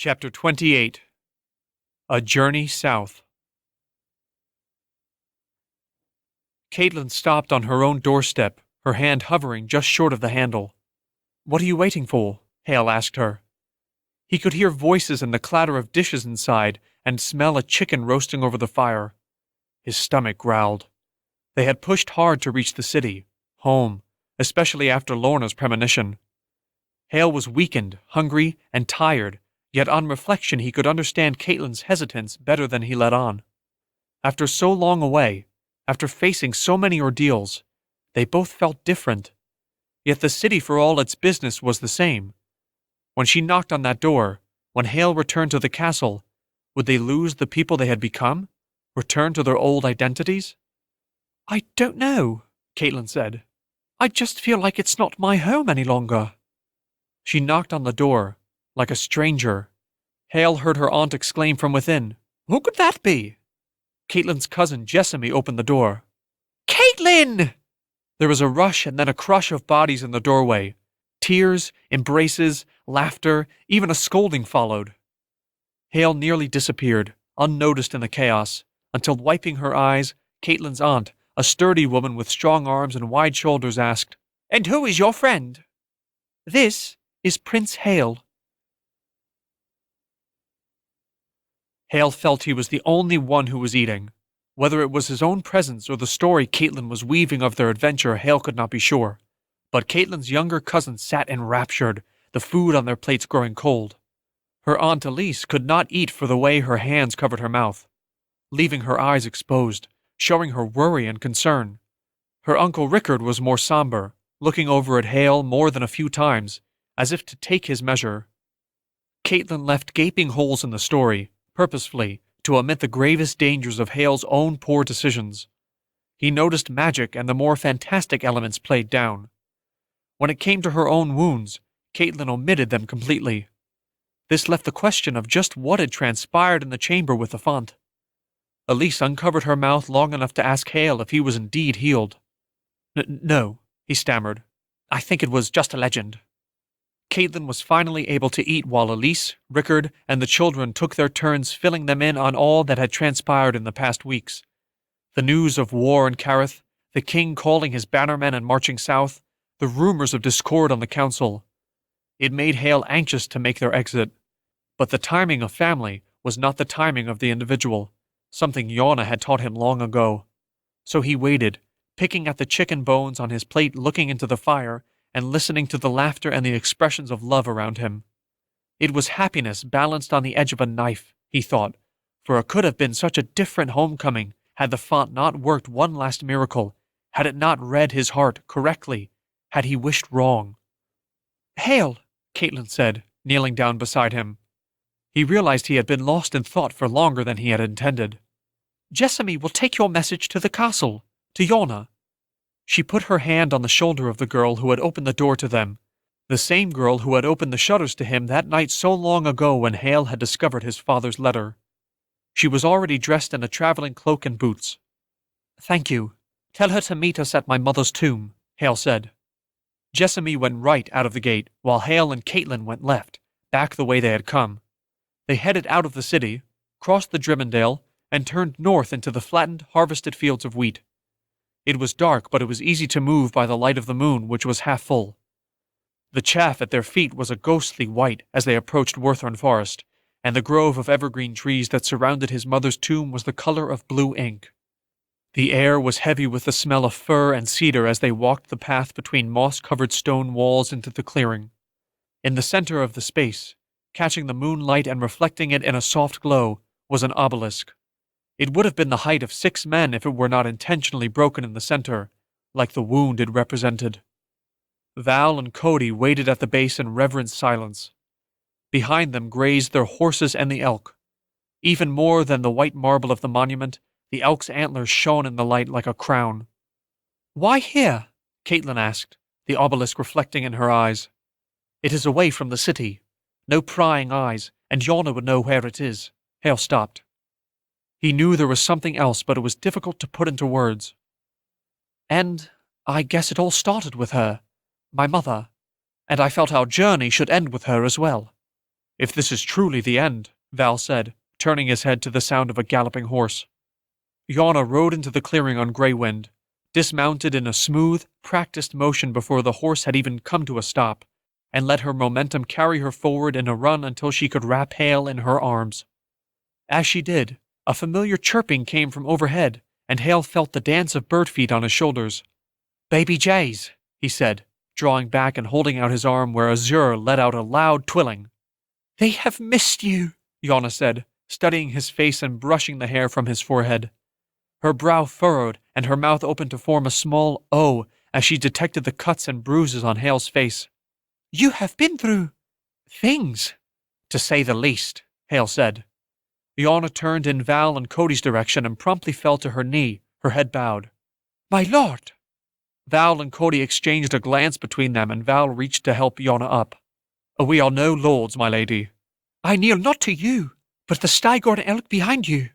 Chapter 28. A Journey South. Katlyn stopped on her own doorstep, her hand hovering just short of the handle. "What are you waiting for?" Haille asked her. He could hear voices and the clatter of dishes inside and smell a chicken roasting over the fire. His stomach growled. They had pushed hard to reach the city, home, especially after Lorna's premonition. Haille was weakened, hungry, and tired, yet on reflection he could understand Katlyn's hesitance better than he let on. After so long away, after facing so many ordeals, they both felt different. Yet the city for all its business was the same. When she knocked on that door, when Haille returned to the castle, would they lose the people they had become? Return to their old identities? "I don't know," Katlyn said. "I just feel like it's not my home any longer." She knocked on the door, like a stranger. Haille heard her aunt exclaim from within, "Who could that be?" Katlyn's cousin Jessamy opened the door. "Katlyn!" There was a rush and then a crush of bodies in the doorway. Tears, embraces, laughter, even a scolding followed. Haille nearly disappeared, unnoticed in the chaos, until wiping her eyes, Katlyn's aunt, a sturdy woman with strong arms and wide shoulders, asked, "And who is your friend?" "This is Prince Haille." Haille felt he was the only one who was eating. Whether it was his own presence or the story Katlyn was weaving of their adventure, Haille could not be sure. But Katlyn's younger cousin sat enraptured, the food on their plates growing cold. Her aunt Elise could not eat for the way her hands covered her mouth, leaving her eyes exposed, showing her worry and concern. Her uncle Rickard was more somber, looking over at Haille more than a few times, as if to take his measure. Katlyn left gaping holes in the story, purposefully, to omit the gravest dangers of Haille's own poor decisions. He noticed magic and the more fantastic elements played down. When it came to her own wounds, Katlyn omitted them completely. This left the question of just what had transpired in the chamber with the font. Elise uncovered her mouth long enough to ask Haille if he was indeed healed. No, he stammered. "I think it was just a legend." Katlyn was finally able to eat while Elise, Rickard, and the children took their turns filling them in on all that had transpired in the past weeks. The news of war in Carith, the king calling his bannermen and marching south, the rumors of discord on the council. It made Haille anxious to make their exit. But the timing of family was not the timing of the individual, something Yana had taught him long ago. So he waited, picking at the chicken bones on his plate, looking into the fire, and listening to the laughter and the expressions of love around him. It was happiness balanced on the edge of a knife, he thought, for it could have been such a different homecoming had the font not worked one last miracle, had it not read his heart correctly, had he wished wrong. "Haille," Katlyn said, kneeling down beside him. He realized he had been lost in thought for longer than he had intended. "Jessamy will take your message to the castle, to Yana." She put her hand on the shoulder of the girl who had opened the door to them, the same girl who had opened the shutters to him that night so long ago when Haille had discovered his father's letter. She was already dressed in a traveling cloak and boots. "Thank you. Tell her to meet us at my mother's tomb," Haille said. Jessamy went right out of the gate, while Haille and Katlyn went left, back the way they had come. They headed out of the city, crossed the Drimmondale, and turned north into the flattened, harvested fields of wheat. It was dark, but it was easy to move by the light of the moon, which was half full. The chaff at their feet was a ghostly white as they approached Worthorn Forest, and the grove of evergreen trees that surrounded his mother's tomb was the color of blue ink. The air was heavy with the smell of fir and cedar as they walked the path between moss-covered stone walls into the clearing. In the center of the space, catching the moonlight and reflecting it in a soft glow, was an obelisk. It would have been the height of 6 men if it were not intentionally broken in the center, like the wound it represented. Val and Cody waited at the base in reverent silence. Behind them grazed their horses and the elk. Even more than the white marble of the monument, the elk's antlers shone in the light like a crown. "Why here?" Katlyn asked, the obelisk reflecting in her eyes. "It is away from the city. No prying eyes, and Yana would know where it is." Haille stopped. He knew there was something else, but it was difficult to put into words. "And I guess it all started with her, my mother, and I felt our journey should end with her as well. If this is truly the end, Val said, turning his head to the sound of a galloping horse. Yana rode into the clearing on Greywind, dismounted in a smooth, practiced motion before the horse had even come to a stop, and let her momentum carry her forward in a run until she could wrap Haille in her arms. As she did, a familiar chirping came from overhead, and Haille felt the dance of bird feet on his shoulders. "Baby jays," he said, drawing back and holding out his arm where Azure let out a loud twilling. "They have missed you," Yana said, studying his face and brushing the hair from his forehead. Her brow furrowed and her mouth opened to form a small O as she detected the cuts and bruises on Haille's face. "You have been through things, to say the least," Haille said. Yana turned in Val and Cody's direction and promptly fell to her knee, her head bowed. "My lord!" Val and Cody exchanged a glance between them, and Val reached to help Yana up. "We are no lords, my lady." "I kneel not to you, but the Stygorn elk behind you."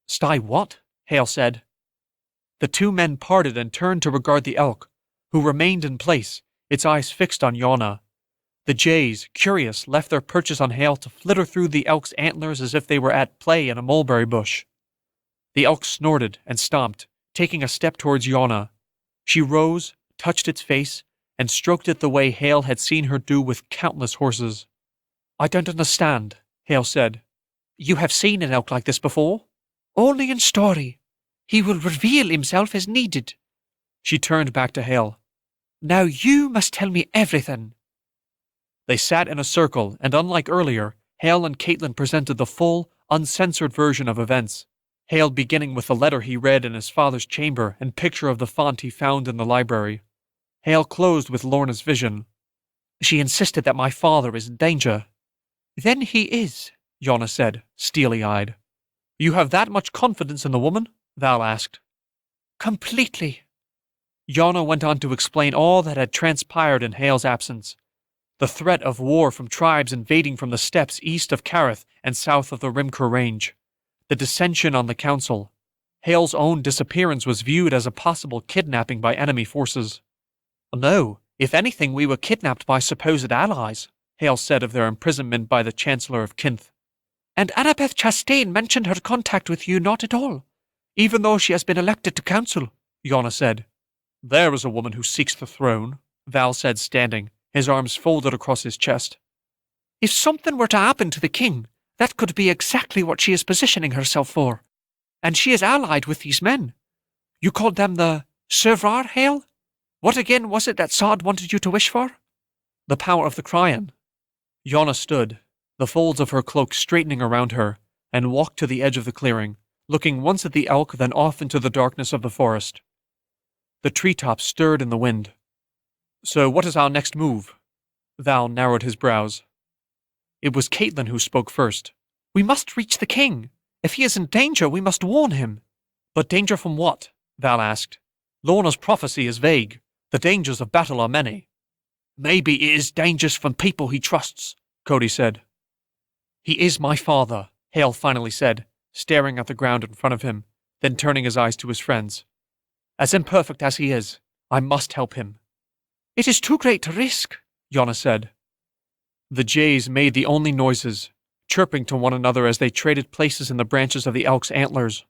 "Sty what?" Haille said. The two men parted and turned to regard the elk, who remained in place, its eyes fixed on Yana. The jays, curious, left their perches on Haille to flitter through the elk's antlers as if they were at play in a mulberry bush. The elk snorted and stomped, taking a step towards Yana. She rose, touched its face, and stroked it the way Haille had seen her do with countless horses. "I don't understand," Haille said. "You have seen an elk like this before?" "Only in story. He will reveal himself as needed." She turned back to Haille. "Now you must tell me everything." They sat in a circle, and unlike earlier, Haille and Katlyn presented the full, uncensored version of events. Haille beginning with the letter he read in his father's chamber and picture of the font he found in the library. Haille closed with Lorna's vision. "She insisted that my father is in danger." "Then he is," Yana said, steely-eyed. "You have that much confidence in the woman?" Val asked. "Completely." Yana went on to explain all that had transpired in Haille's absence. The threat of war from tribes invading from the steppes east of Carith and south of the Rimker Range. The dissension on the council. Haille's own disappearance was viewed as a possible kidnapping by enemy forces. "No, if anything we were kidnapped by supposed allies," Haille said of their imprisonment by the Chancellor of Kinth. "And Annabeth Chastain mentioned her contact with you not at all, even though she has been elected to council," Yana said. "There is a woman who seeks the throne," Val said, standing, his arms folded across his chest. "If something were to happen to the king, that could be exactly what she is positioning herself for. And she is allied with these men. You called them the Servar, Haille? What again was it that Sod wanted you to wish for?" "The power of the Cryan." Yana stood, the folds of her cloak straightening around her, and walked to the edge of the clearing, looking once at the elk, then off into the darkness of the forest. The treetops stirred in the wind. "So what is our next move?" Val narrowed his brows. It was Katlyn who spoke first. "We must reach the king. If he is in danger, we must warn him." "But danger from what?" Val asked. "Lorna's prophecy is vague. The dangers of battle are many." "Maybe it is dangers from people he trusts," Cody said. "He is my father," Haille finally said, staring at the ground in front of him, then turning his eyes to his friends. "As imperfect as he is, I must help him." "It is too great to risk," Yana said. The jays made the only noises, chirping to one another as they traded places in the branches of the elk's antlers.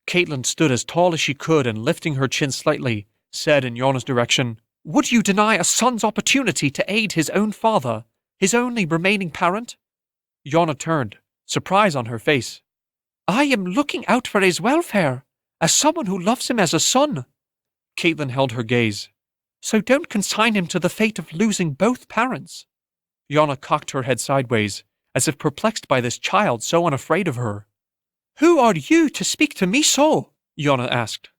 Katlyn stood as tall as she could and, lifting her chin slightly, said in Yana's direction, "Would you deny a son's opportunity to aid his own father, his only remaining parent?" Yana turned, surprise on her face. "I am looking out for his welfare, as someone who loves him as a son." Katlyn held her gaze. "So don't consign him to the fate of losing both parents." Yana cocked her head sideways, as if perplexed by this child so unafraid of her. "Who are you to speak to me so?" Yana asked.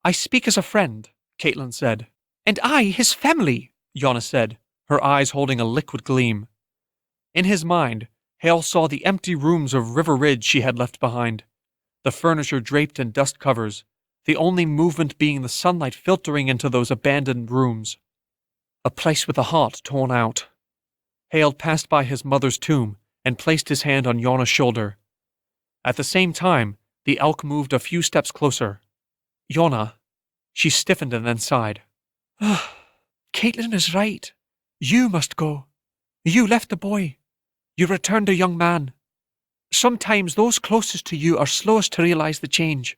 "I speak as a friend," Katlyn said. "And I his family," Yana said, her eyes holding a liquid gleam. In his mind, Haille saw the empty rooms of River Ridge she had left behind, the furniture draped in dust covers, the only movement being the sunlight filtering into those abandoned rooms. A place with a heart torn out. Haille passed by his mother's tomb and placed his hand on Yana's shoulder. At the same time, the elk moved a few steps closer. "Yana," she stiffened and then sighed. "Katlyn is right. You must go. You left the boy. You returned a young man. Sometimes those closest to you are slowest to realize the change.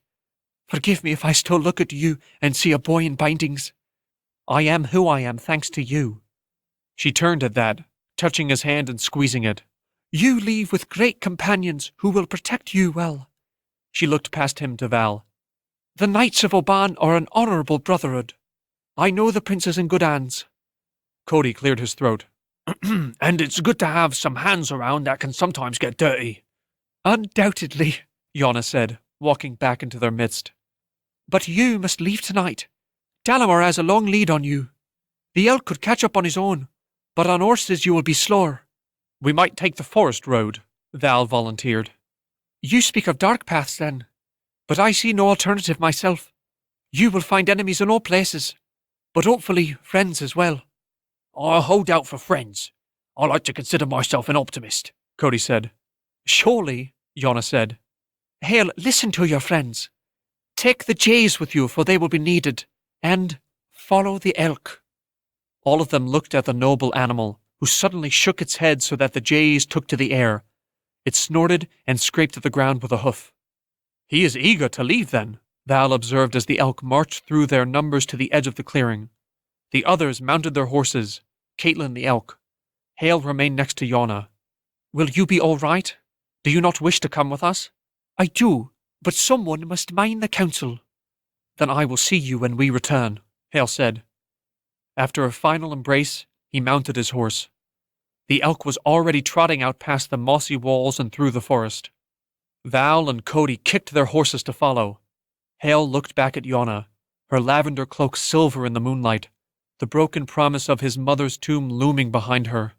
Forgive me if I still look at you and see a boy in bindings. I am who I am thanks to you." She turned at that, touching his hand and squeezing it. "You leave with great companions who will protect you well." She looked past him to Val. "The Knights of Oban are an honourable brotherhood. I know the prince is in good hands." Cody cleared his throat. "And it's good to have some hands around that can sometimes get dirty." "Undoubtedly," Yana said, walking back into their midst. "But you must leave tonight. Dalamar has a long lead on you. The elk could catch up on his own, but on horses you will be slower." "We might take the forest road," Val volunteered. "You speak of dark paths, then. But I see no alternative myself. You will find enemies in all places, but hopefully friends as well." "I'll hold out for friends. I like to consider myself an optimist," Cody said. "Surely," Yana said. "Haille, listen to your friends. Take the jays with you, for they will be needed, and follow the elk." All of them looked at the noble animal, who suddenly shook its head so that the jays took to the air. It snorted and scraped at the ground with a hoof. "He is eager to leave, then," Val observed as the elk marched through their numbers to the edge of the clearing. The others mounted their horses, Katlyn the elk. Haille remained next to Yana. "Will you be all right? Do you not wish to come with us?" "I do, but someone must mind the council." "Then I will see you when we return," Haille said. After a final embrace, he mounted his horse. The elk was already trotting out past the mossy walls and through the forest. Val and Cody kicked their horses to follow. Haille looked back at Yana, her lavender cloak silver in the moonlight, the broken promise of his mother's tomb looming behind her.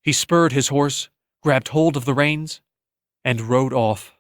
He spurred his horse, grabbed hold of the reins, and rode off.